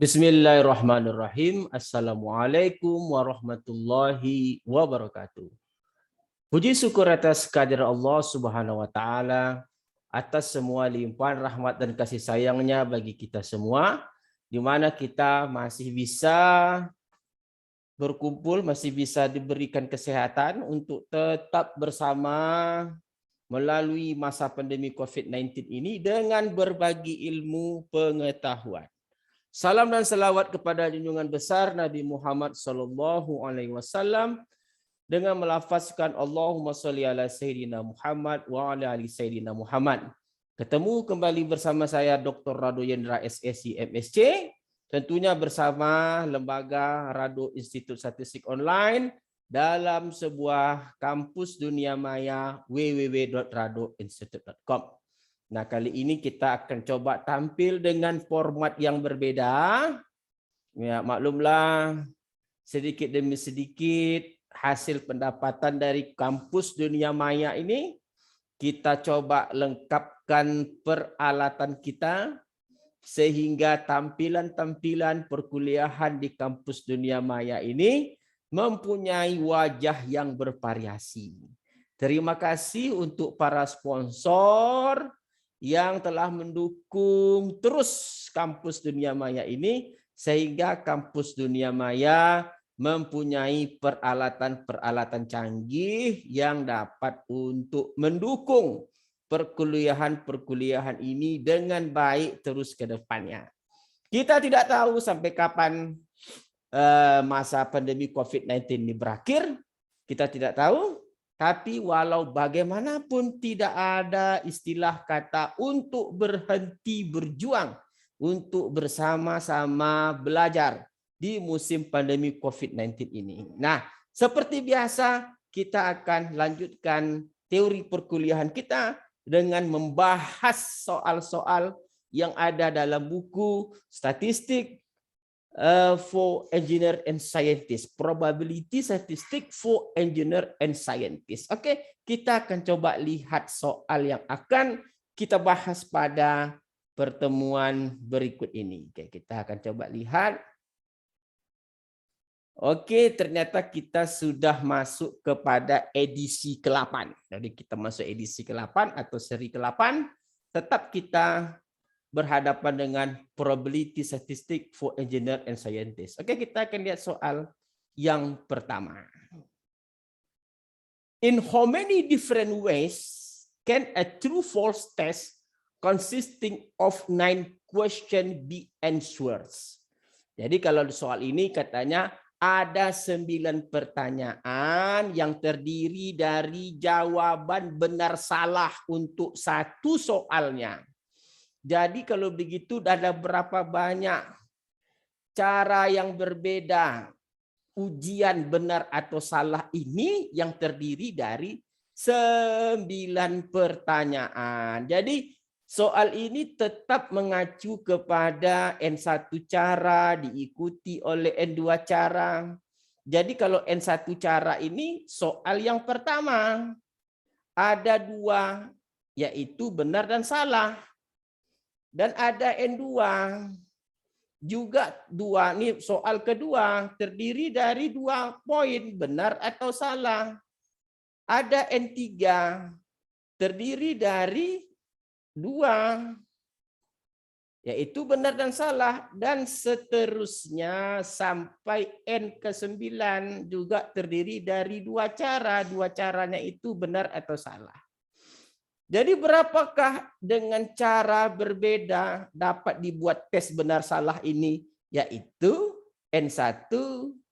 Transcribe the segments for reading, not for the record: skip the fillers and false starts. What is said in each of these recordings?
Bismillahirrahmanirrahim. Assalamualaikum warahmatullahi wabarakatuh. Puji syukur atas kehadirat Allah Subhanahu wa taala atas semua limpahan rahmat dan kasih sayangnya bagi kita semua, di mana kita masih bisa berkumpul, masih bisa diberikan kesehatan untuk tetap bersama melalui masa pandemi COVID-19 ini dengan berbagi ilmu pengetahuan. Salam dan salawat kepada junjungan besar Nabi Muhammad SAW dengan melafazkan Allahumma sholli ala Sayyidina Muhammad wa ala ali Sayyidina Muhammad. Ketemu kembali bersama saya Dr. Rado Yendra SSC MSc, tentunya bersama Lembaga Rado Institut Statistik Online dalam sebuah kampus dunia maya www.radoinstitute.com. Nah, kali ini kita akan coba tampil dengan format yang berbeda. Ya, maklumlah, sedikit demi sedikit hasil pendapatan dari kampus dunia maya ini kita coba lengkapkan peralatan kita sehingga tampilan-tampilan perkuliahan di kampus dunia maya ini mempunyai wajah yang bervariasi. Terima kasih untuk para sponsor yang telah mendukung terus kampus dunia maya ini sehingga kampus dunia maya mempunyai peralatan-peralatan canggih yang dapat untuk mendukung perkuliahan-perkuliahan ini dengan baik terus ke depannya. Kita tidak tahu sampai kapan masa pandemi COVID-19 ini berakhir, kita tidak tahu. Tapi walau bagaimanapun tidak ada istilah kata untuk berhenti berjuang, untuk bersama-sama belajar di musim pandemi COVID-19 ini. Nah, seperti biasa kita akan lanjutkan teori perkuliahan kita dengan membahas soal-soal yang ada dalam buku statistik for engineer and scientist, probability statistic for engineer and scientist. Oke, kita akan coba lihat soal yang akan kita bahas pada pertemuan berikut ini. Oke, kita akan coba lihat. Oke, ternyata kita sudah masuk kepada edisi ke-8. Jadi kita masuk edisi ke-8 atau seri ke-8. Tetap kita berhadapan dengan probability statistic for engineer and scientist. Oke, kita akan lihat soal yang pertama. In how many different ways can a true-false test consisting of 9 questions be answered? Jadi kalau di soal ini katanya ada 9 pertanyaan yang terdiri dari jawaban benar salah untuk satu soalnya. Jadi kalau begitu ada berapa banyak cara yang berbeda ujian benar atau salah ini yang terdiri dari 9 pertanyaan. Jadi soal ini tetap mengacu kepada N1 cara diikuti oleh N2 cara. Jadi kalau N1 cara ini soal yang pertama ada 2 yaitu benar dan salah. Dan ada N2 juga 2 nih soal kedua terdiri dari 2 poin benar atau salah. Ada N3 terdiri dari 2 yaitu benar dan salah dan seterusnya sampai N ke-9 juga terdiri dari 2 cara. 2 caranya itu benar atau salah. Jadi berapakah dengan cara berbeda dapat dibuat tes benar salah ini? Yaitu N1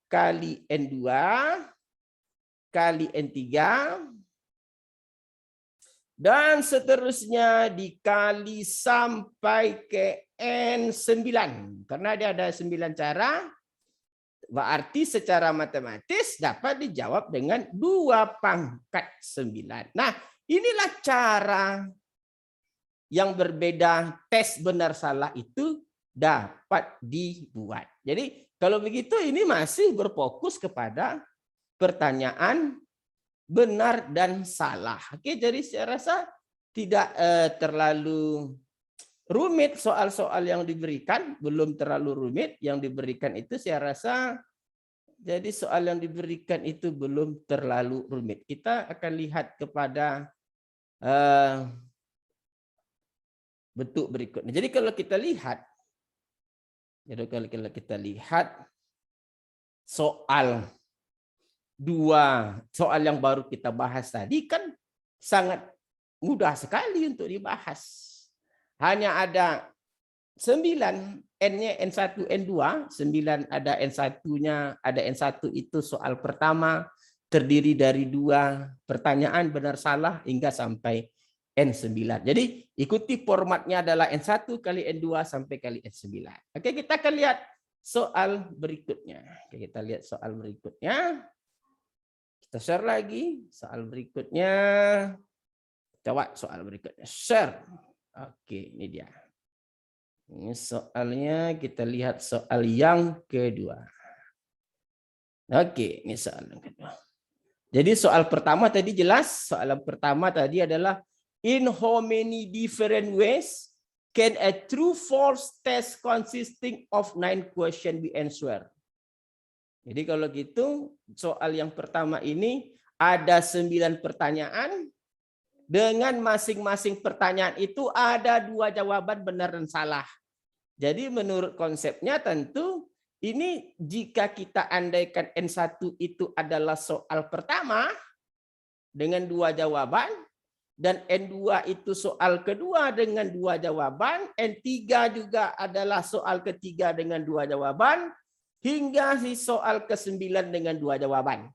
kali N2 kali N3 dan seterusnya dikali sampai ke N9. Karena dia ada 9 cara, berarti secara matematis dapat dijawab dengan 2 pangkat 9. Nah, inilah cara yang berbeda tes benar salah itu dapat dibuat. Jadi kalau begitu ini masih berfokus kepada pertanyaan benar dan salah. Oke, jadi saya rasa tidak terlalu rumit soal-soal yang diberikan, belum terlalu rumit. Yang diberikan itu saya rasa, jadi soal yang diberikan itu belum terlalu rumit. Kita akan lihat kepada bentuk berikutnya. Jadi kalau kita lihat, soal yang baru kita bahas tadi kan sangat mudah sekali untuk dibahas. Hanya ada 9, N-nya N1, N2, 9 ada N1-nya, ada N1 itu soal pertama, terdiri dari 2 pertanyaan benar salah hingga sampai N9. Jadi ikuti formatnya adalah N1 kali N2 sampai kali N9. Oke, kita akan lihat soal berikutnya. Oke, kita lihat soal berikutnya. Kita share lagi soal berikutnya. Coba soal berikutnya. Share. Oke, ini dia. Ini soalnya, kita lihat soal yang kedua. Oke, ini soal yang kedua. Jadi soal pertama tadi jelas. Soal pertama tadi adalah in how many different ways can a true-false test consisting of 9 questions be answered? Jadi kalau gitu, soal yang pertama ini ada 9 pertanyaan. Dengan masing-masing pertanyaan itu ada 2 jawaban benar dan salah. Jadi menurut konsepnya tentu ini jika kita andaikan N1 itu adalah soal pertama dengan 2 jawaban, dan N2 itu soal kedua dengan 2 jawaban, N3 juga adalah soal ketiga dengan 2 jawaban, hingga si soal ke-9 dengan 2 jawaban.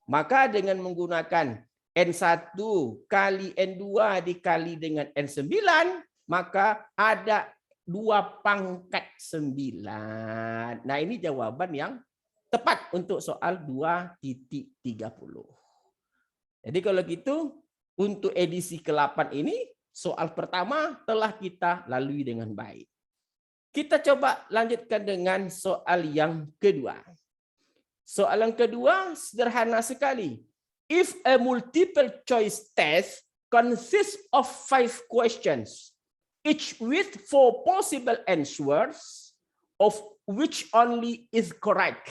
Maka dengan menggunakan N1 kali N2 dikali dengan N9, maka ada 2 pangkat 9. Nah, ini jawaban yang tepat untuk soal 2.30. Jadi kalau gitu, untuk edisi ke-8 ini, soal pertama telah kita lalui dengan baik. Kita coba lanjutkan dengan soal yang kedua. Soal yang kedua sederhana sekali. If a multiple choice test consists of 5 questions, each with 4 possible answers, of which only is correct.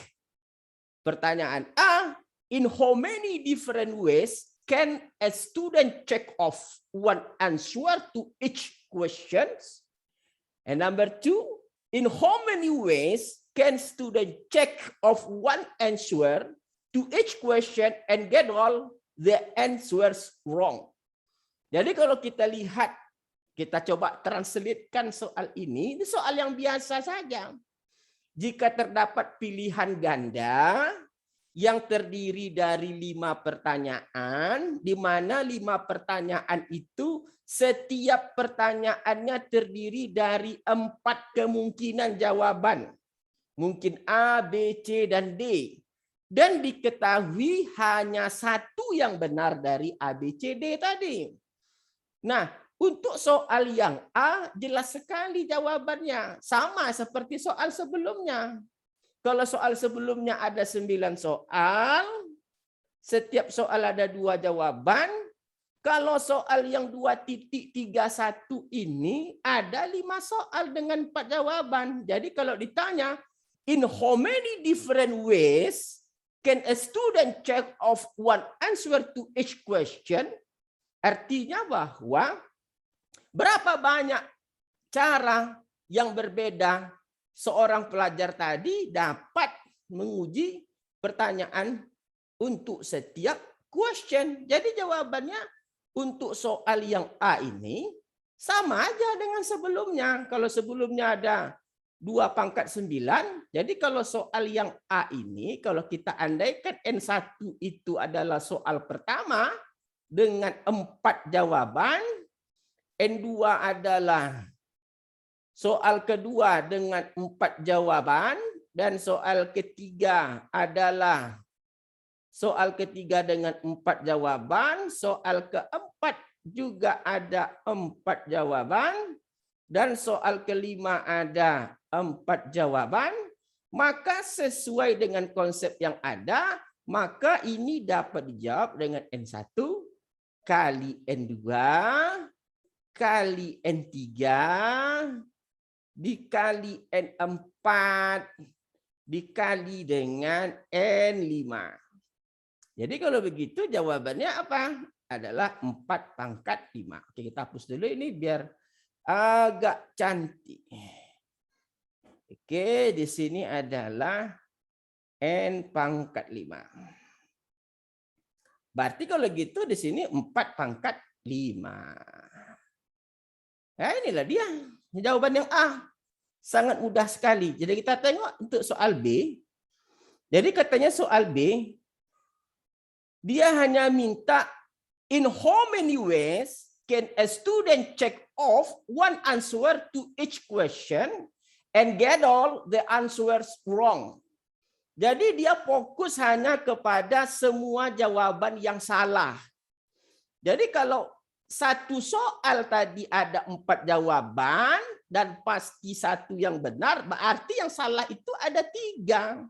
Pertanyaan A, in how many different ways can a student check off 1 answer to each question? And number 2, in how many ways can student check off 1 answer to each question and get all the answers wrong? Jadi kalau kita lihat, kita coba translatekan soal ini soal yang biasa saja. Jika terdapat pilihan ganda yang terdiri dari 5 pertanyaan, di mana 5 pertanyaan itu setiap pertanyaannya terdiri dari 4 kemungkinan jawaban. Mungkin A, B, C, dan D. Dan diketahui hanya 1 yang benar dari A, B, C, D tadi. Nah, untuk soal yang A, jelas sekali jawabannya. Sama seperti soal sebelumnya. Kalau soal sebelumnya ada 9 soal, setiap soal ada 2 jawaban. Kalau soal yang 2.31 ini ada 5 soal dengan 4 jawaban. Jadi kalau ditanya, in how many different ways can a student check off 1 answer to each question? Artinya bahwa berapa banyak cara yang berbeda seorang pelajar tadi dapat menguji pertanyaan untuk setiap question. Jadi jawabannya untuk soal yang A ini sama aja dengan sebelumnya. Kalau sebelumnya ada 2 pangkat 9. Jadi kalau soal yang A ini, kalau kita andaikan N1 itu adalah soal pertama dengan 4 jawaban, N2 adalah soal kedua dengan 4 jawaban, dan soal ketiga adalah soal ketiga dengan 4 jawaban, soal keempat juga ada 4 jawaban, dan soal kelima ada 4 jawaban, maka sesuai dengan konsep yang ada, maka ini dapat dijawab dengan N1 kali N2 kali N3 dikali N4 dikali dengan N5. Jadi kalau begitu jawabannya apa? Adalah 4 pangkat 5. Oke, kita hapus dulu ini biar agak cantik. Oke, di sini adalah N pangkat 5. Berarti kalau gitu di sini 4 pangkat 5. Nah, inilah dia jawaban yang A. Sangat mudah sekali. Jadi kita tengok untuk soal B. Jadi katanya soal B, dia hanya minta in how many ways can a student check off one answer to each question and get all the answers wrong. Jadi dia fokus hanya kepada semua jawaban yang salah. Jadi kalau satu soal tadi ada 4 jawaban dan pasti satu yang benar, berarti yang salah itu ada 3.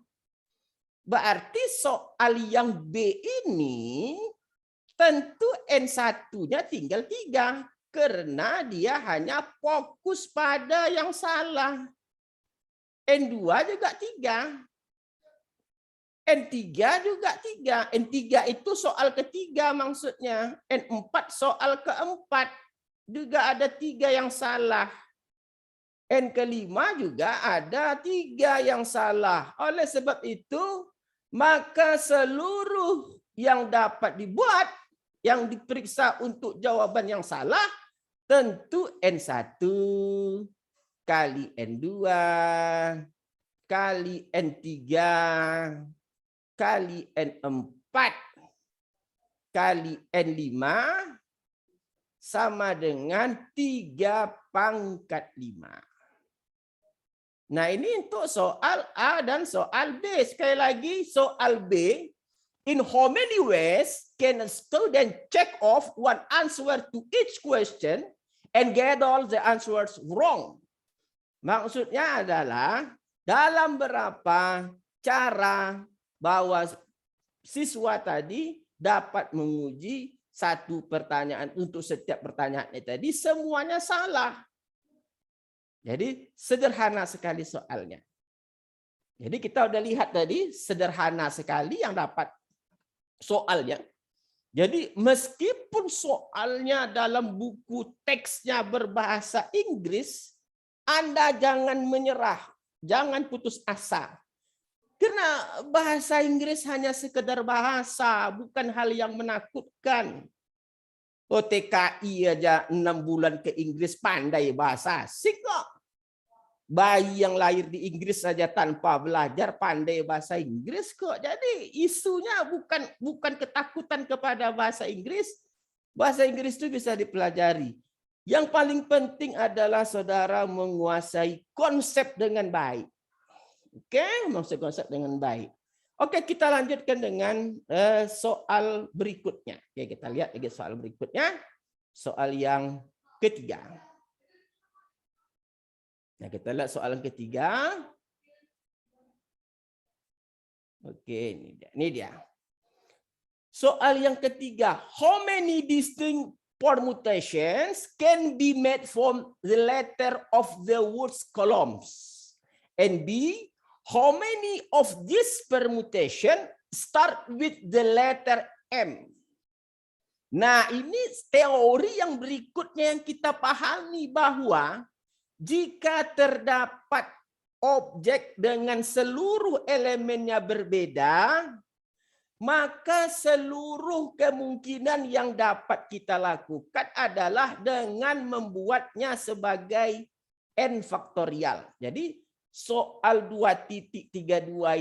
Berarti soal yang B ini tentu N1-nya tinggal 3 karena dia hanya fokus pada yang salah. N2 juga 3. N3 juga 3. N3 itu soal ketiga maksudnya. N4 soal keempat. Juga ada 3 yang salah. N kelima juga ada 3 yang salah. Oleh sebab itu, maka seluruh yang dapat dibuat, yang diperiksa untuk jawaban yang salah, tentu N1 kali N2 kali N3 kali N4 kali N5 sama dengan 3 pangkat 5. Nah, ini untuk soal A dan soal B. Sekali lagi, soal B, in how many ways can a student check off one answer to each question and get all the answers wrong? Maksudnya adalah dalam berapa cara bahwa siswa tadi dapat menguji satu pertanyaan untuk setiap pertanyaan tadi semuanya salah. Jadi sederhana sekali soalnya. Jadi kita udah lihat tadi sederhana sekali yang dapat soalnya. Jadi meskipun soalnya dalam buku teksnya berbahasa Inggris, Anda jangan menyerah, jangan putus asa. Karena bahasa Inggris hanya sekedar bahasa, bukan hal yang menakutkan. TKI aja 6 bulan ke Inggris pandai bahasa asing kok. Bayi yang lahir di Inggris saja tanpa belajar pandai bahasa Inggris kok. Jadi isunya bukan ketakutan kepada bahasa Inggris. Bahasa Inggris itu bisa dipelajari. Yang paling penting adalah saudara menguasai konsep dengan baik. Oke, maksud konsep dengan baik. Oke, kita lanjutkan dengan soal berikutnya. Oke, kita lihat lagi soal berikutnya. Soal yang ketiga. Nah, kita lihat soal yang ketiga. Oke, ini dia. Soal yang ketiga. How many distinct permutations can be made from the letter of the words columns? And B, how many of this permutation start with the letter M? Nah, ini teori yang berikutnya yang kita pahami bahwa jika terdapat objek dengan seluruh elemennya berbeda, maka seluruh kemungkinan yang dapat kita lakukan adalah dengan membuatnya sebagai n faktorial. Jadi soal 2.32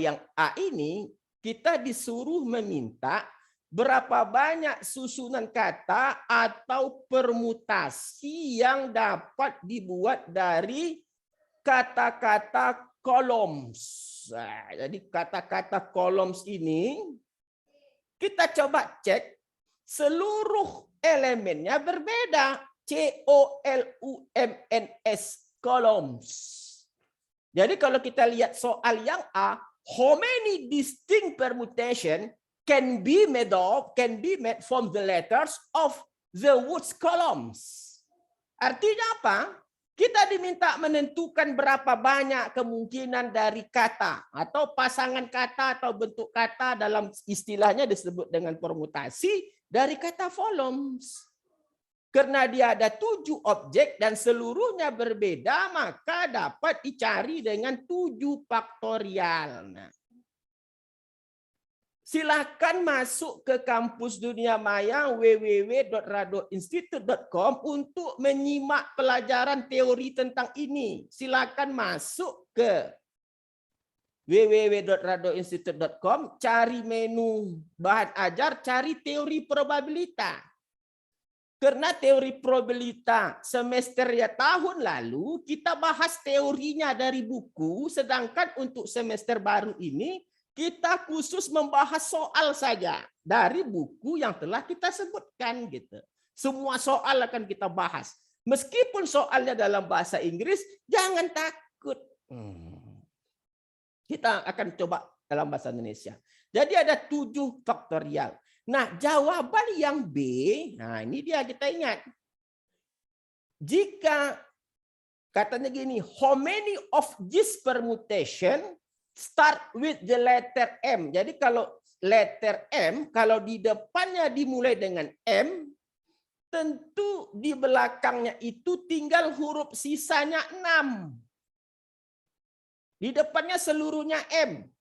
yang A ini kita disuruh meminta berapa banyak susunan kata atau permutasi yang dapat dibuat dari kata-kata columns. Nah, jadi kata-kata columns ini kita coba cek seluruh elemennya berbeda. COLUMNS, columns. Jadi kalau kita lihat soal yang A, how many distinct permutation can be made from the letters of the words columns. Artinya apa? Kita diminta menentukan berapa banyak kemungkinan dari kata atau pasangan kata atau bentuk kata, dalam istilahnya disebut dengan permutasi dari kata volumes. Karena dia ada 7 objek dan seluruhnya berbeda, maka dapat dicari dengan 7 faktorial. Nah, silakan masuk ke kampus Dunia Maya www.radoinstitute.com untuk menyimak pelajaran teori tentang ini. Silakan masuk ke www.radoinstitute.com, cari menu bahan ajar, cari teori probabilitas. Karena teori probabilitas semester ya tahun lalu kita bahas teorinya dari buku, sedangkan untuk semester baru ini kita khusus membahas soal saja dari buku yang telah kita sebutkan gitu. Semua soal akan kita bahas. Meskipun soalnya dalam bahasa Inggris, jangan takut. Kita akan coba dalam bahasa Indonesia. Jadi ada 7 faktorial. Nah, jawaban yang B, nah ini dia kita ingat. Jika katanya gini, how many of this permutation start with the letter M. Jadi kalau letter M, kalau di depannya dimulai dengan M, tentu di belakangnya itu tinggal huruf sisanya 6. Di depannya seluruhnya M.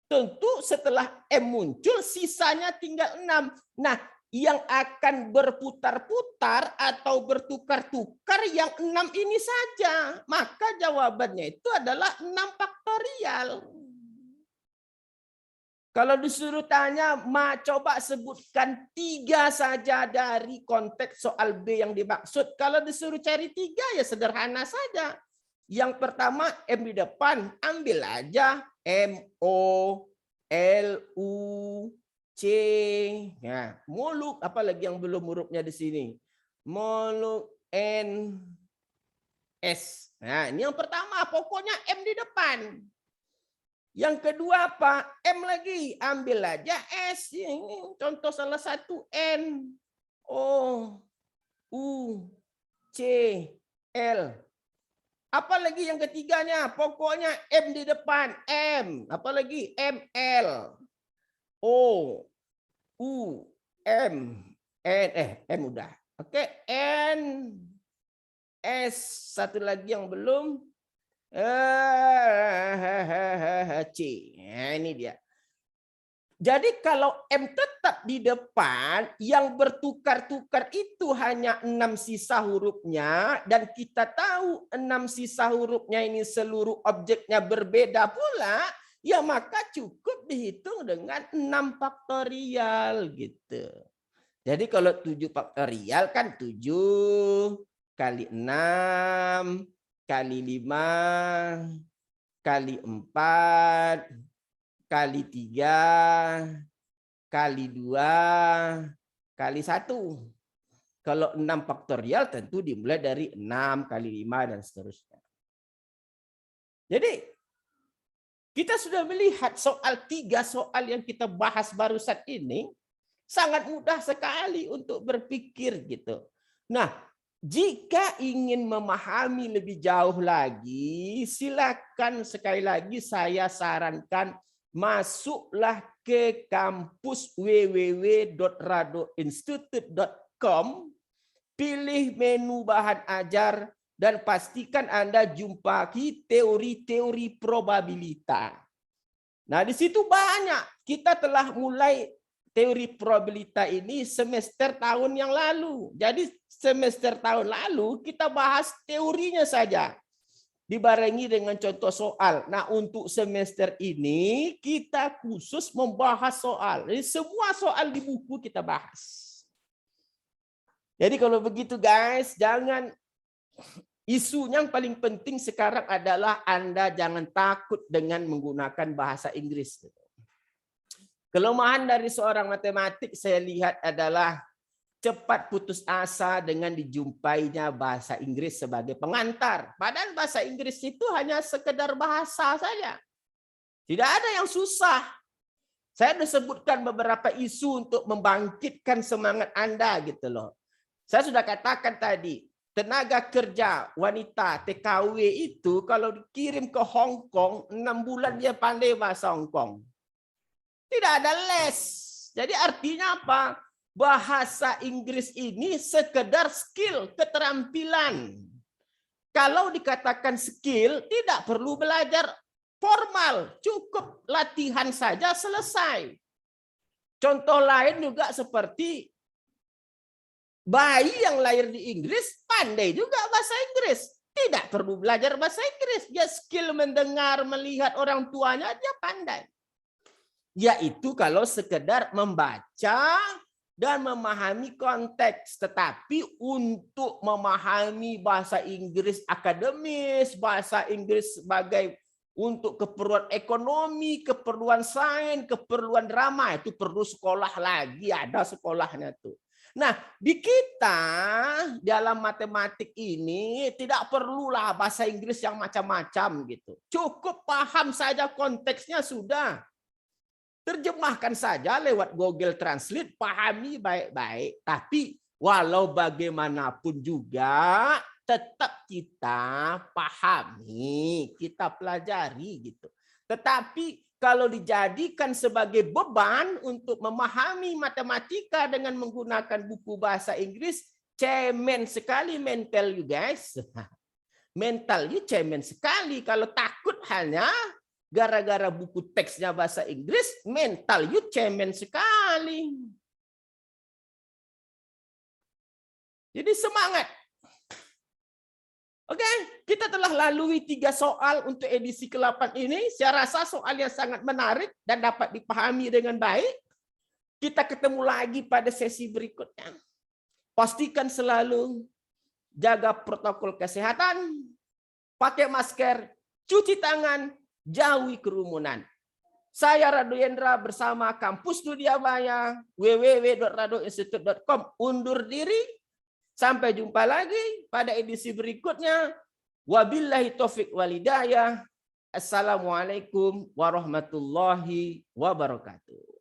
Tentu setelah M muncul, sisanya tinggal 6. Nah, yang akan berputar-putar atau bertukar-tukar yang 6 ini saja. Maka jawabannya itu adalah 6 faktorial. Kalau disuruh tanya, coba sebutkan 3 saja dari konteks soal B yang dimaksud. Kalau disuruh cari 3 ya sederhana saja. Yang pertama M di depan, ambil aja MO, LU, C, ya, muluk, apalagi yang belum hurufnya di sini, muluk N, S. Nah, ini yang pertama, pokoknya M di depan. Yang kedua apa? M lagi, ambil aja S. Ini contoh salah satu N, O, U, C, L. Apalagi yang ketiganya, pokoknya M di depan, M. Apalagi ML, O, U, M, N, M udah. Oke, N, S, satu lagi yang belum, C. Nah, ini dia. Jadi kalau M tetap di depan, yang bertukar-tukar itu hanya 6 sisa hurufnya, dan kita tahu 6 sisa hurufnya ini seluruh objeknya berbeda pula, ya maka cukup dihitung dengan 6 faktorial gitu. Jadi kalau 7 faktorial kan 7 kali 6 kali 5 kali 4 kali 3 kali 2 kali 1. Kalau 6 faktorial tentu dimulai dari 6 kali 5 dan seterusnya. Jadi kita sudah melihat soal 3 soal yang kita bahas barusan ini sangat mudah sekali untuk berpikir gitu. Nah, jika ingin memahami lebih jauh lagi, silakan sekali lagi saya sarankan masuklah ke kampus www.radoinstitute.com, pilih menu bahan ajar, dan pastikan Anda jumpai teori-teori probabilitas. Nah, di situ banyak. Kita telah mulai teori probabilitas ini semester tahun yang lalu. Jadi semester tahun lalu kita bahas teorinya saja, dibarengi dengan contoh soal. Nah, untuk semester ini kita khusus membahas soal. Jadi semua soal di buku kita bahas. Jadi kalau begitu guys, jangan, isunya yang paling penting sekarang adalah Anda jangan takut dengan menggunakan bahasa Inggris. Kelemahan dari seorang matematik saya lihat adalah cepat putus asa dengan dijumpainya bahasa Inggris sebagai pengantar. Padahal bahasa Inggris itu hanya sekedar bahasa saja. Tidak ada yang susah. Saya sudah sebutkan beberapa isu untuk membangkitkan semangat Anda gitu loh. Saya sudah katakan tadi, tenaga kerja wanita TKW itu kalau dikirim ke Hong Kong, 6 bulan dia pandai bahasa Hong Kong. Tidak ada les. Jadi artinya apa? Bahasa Inggris ini sekedar skill, keterampilan. Kalau dikatakan skill, tidak perlu belajar formal. Cukup latihan saja selesai. Contoh lain juga seperti bayi yang lahir di Inggris pandai juga bahasa Inggris. Tidak perlu belajar bahasa Inggris. Dia skill mendengar, melihat orang tuanya, dia pandai. Yaitu kalau sekedar membaca dan memahami konteks. Tetapi untuk memahami bahasa Inggris akademis, bahasa Inggris sebagai untuk keperluan ekonomi, keperluan sains, keperluan drama, itu perlu sekolah lagi, ada sekolahnya tuh. Nah, di kita dalam matematik ini tidak perlulah bahasa Inggris yang macam-macam gitu. Cukup paham saja konteksnya sudah. Terjemahkan saja lewat Google Translate, pahami baik-baik. Tapi walau bagaimanapun juga tetap kita pahami, kita pelajari gitu. Tetapi kalau dijadikan sebagai beban untuk memahami matematika dengan menggunakan buku bahasa Inggris, cemen sekali mental you guys. Mental you cemen sekali kalau takut hanya gara-gara buku teksnya bahasa Inggris, mental you cemen sekali. Jadi semangat. Oke, kita telah lalui 3 soal untuk edisi ke-8 ini. Saya rasa soal yang sangat menarik dan dapat dipahami dengan baik. Kita ketemu lagi pada sesi berikutnya. Pastikan selalu jaga protokol kesehatan, pakai masker, cuci tangan, jauhi kerumunan. Saya Rado Yendra bersama Kampus Dudiamaya, www.radoinstitute.com undur diri. Sampai jumpa lagi pada edisi berikutnya. Wabillahi taufik walhidayah. Assalamualaikum warahmatullahi wabarakatuh.